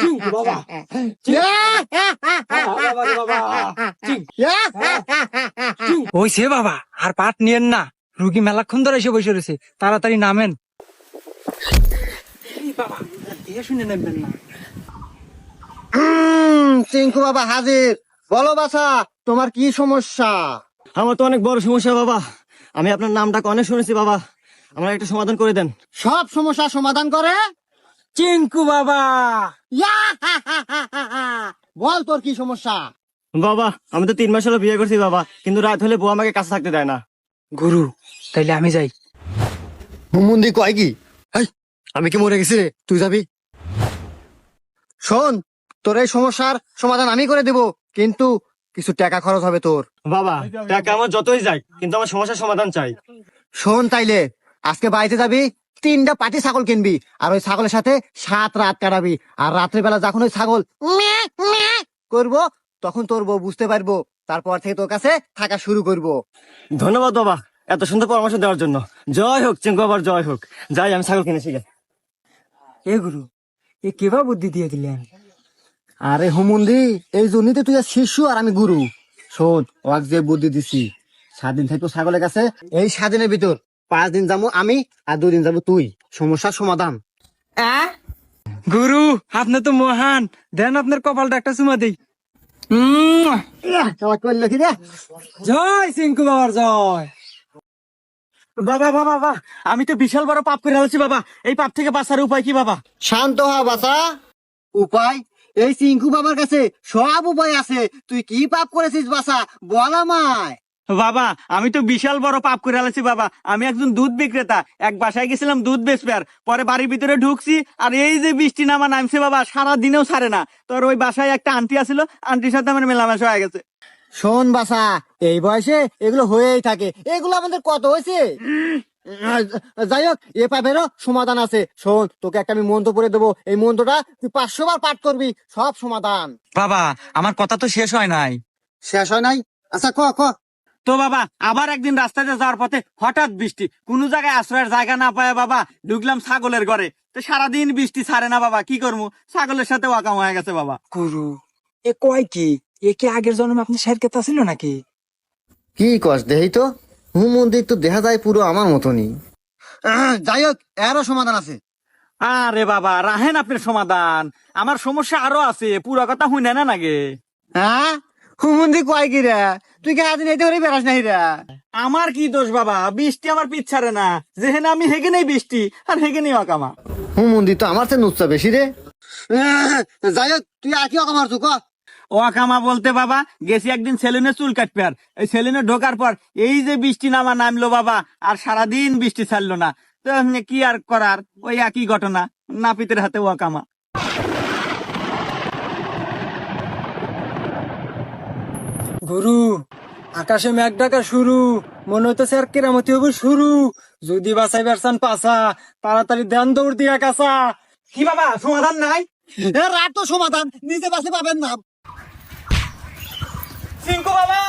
চিঙ্কু বাবা, ওই সে বাবা, আর পাট নিয়েন না, রুগী মেলাক্ষণ ধরে এসে বসে রয়েছে, তাড়াতাড়ি নামেন। বাবা শুনে নেবেন না। চিঙ্কু বাবা হাজির। বলো বাছা, তোমার কি সমস্যা? আমার তো অনেক বড় সমস্যা বাবা। আমি আপনার নামটা অনেক শুনেছি বাবা, আমার একটা সমাধান করে দেন। সব সমস্যা সমাধান করে চিঙ্কু বাবা। বল তোর কি সমস্যা? বাবা আমি তো 3 মাস হলো বিয়ে করছি বাবা, কিন্তু রাত হলে বউ আমাকে কাছে থাকতে দেয় না। গুরু, তাইলে আমি যাই। হুমুন্দি কয় কি? আমি কি মরে গেছি রে? তুই যাবি? শোন, তোর এই সমস্যার সমাধান আমি করে দেব, কিন্তু কিছু টাকা খরচ হবে তোর। বাবা টাকা আমার যতই যাই, কিন্তু আমার সমস্যার সমাধান চাই। শোন তাইলে, আজকে বাড়িতে যাবি, 3টা পাটি ছাগল কিনবি, আর ওই ছাগলের সাথে 7 রাত কাটাবি। আর রাত্রিবেলা যখন ওই ছাগল ম্যাঁ, ম্যাঁ করবো, তখন তোর বউ বুঝতে পারবো, তারপর থেকে তোর কাছে থাকা শুরু করবো। ধন্যবাদ বাবা এত সুন্দর পরামর্শ দেওয়ার জন্য। জয় হোক চিঙ্কু বাবার, জয় হোক। যাই আমি ছাগল কিনেছি গে। এ গুরু, এ কেবা বুদ্ধি দিয়ে দিলেন? আরে হুমুন্দি, এই জন্যই তো তুই আর শিশু আর আমি গুরু। শোন, ওয়াক যে বুদ্ধি দিছি, 7 দিন থাকবো ছাগলের কাছে। এই 7 দিনের ভিতর 5 দিন যাবো আমি, আর 2 দিন যাবো তুই। সমস্যার সমাধান। গুরু, আপনি তো মহান, দেন আপনার কপালটা একটা চুমা দিই। করলো কি রে? জয় চিঙ্কু বাবার জয়। বাবা বাবা বাবা, আমি তো বিশাল বড় পাপ করে ফেলেছি বাবা, এই পাপ থেকে বাঁচার উপায় কি বাবা? শান্ত হ বাছা। উপায়? এই চিঙ্কু বাবার কাছে সব উপায় আছে। তুই কি পাপ করেছিস বাছা, বল আমায়। বাবা আমি তো বিশাল বড় পাপ করে ফেলেছি বাবা। আমি একজন দুধ বিক্রেতা, এক বাসায় গেছিলাম দুধ বেচতে, আর পরে বাড়ির ভিতরে ঢুকছি, আর এই যে বৃষ্টি নামছে বাবা, সারা দিনেও ছাড়ে না। তোর ওই বাসায় একটা আন্টি আছিল, আন্টির সাথে আমার মেলামেশা হয়ে গেছে। শোন বাছা, এই বয়সে এগুলো হয়েই থাকে। এগুলো আমাদের কত হয়েছে। যাই হোক, এ পাপেরও সমাধান আছে। শোন, তোকে একটা আমি মন্ত্র পড়ে দেবো, এই মন্ত্রটা তুই 500 বার পাঠ করবি, সব সমাধান। বাবা, আমার কথা তো শেষ হয় নাই। শেষ হয় নাই? আচ্ছা ক ক। তো বাবা আবার একদিন রাস্তাতে যাওয়ার পথে হঠাৎ বৃষ্টি, কোন জায়গায় আশ্রয়ের জায়গা না পায় বাবা ঢুকলাম ছাগলের ঘরে। তো সারাদিন বৃষ্টি ছাড়ে না বাবা, কি করবো, ছাগলের সাথে ওয়াকাম হয়ে গেছে বাবা। গুরু, এ কয় কি? এ কি আগের জন্মে আপনি শের কেতা ছিল নাকি? কি কস দেহি তো, হুমন্দি তো দেখা যায় পুরো আমার মতনই। যাই হোক, এরও সমাধান আছে। আরে বাবা রাহেন আপনার সমাধান, আমার সমস্যা আরো আছে, পুরো কথা শুনে না নাগে। হ্যাঁ, হুমন্দি কয় কি রে? তুই কে আদিন এইতে করে বেড়াস নাই রে? আমার কি দোষ বাবা, বৃষ্টি আমার পিছ ছাড়ে না, যেখানে আমি হেগেনেই বৃষ্টি আর হেগেনেই ওয়াকামা। হুমন্দি তো আমার চেয়ে নুচ্ছা বেশি রে। যাই হোক, তুই আর কি অকাম মারছু ক। ওয়াকামা বলতে বাবা, গেছি একদিন সেলুনে চুল কাটবে, আর এই সেলুনে ঢোকার পর এই যে বৃষ্টি নামলো বাবা, আর সারাদিন বৃষ্টি ছাড়লো না। তো কি আর করার, ওই একই ঘটনা, নাপিতের হাতে ওয়াকামা। গুরু, আকাশে মেঘ ডাকা শুরু, মনে হইতেছে আর কেরামতি হবে শুরু। যদি বাঁচাই বেরসান পাসা, তাড়াতাড়ি দেন দৌড় দিয়া কাঁচা। কি বাবা সমাধান নাই? রাত তো সমাধান, নিজে বাসে পাবেন না। চিঙ্কু বাবা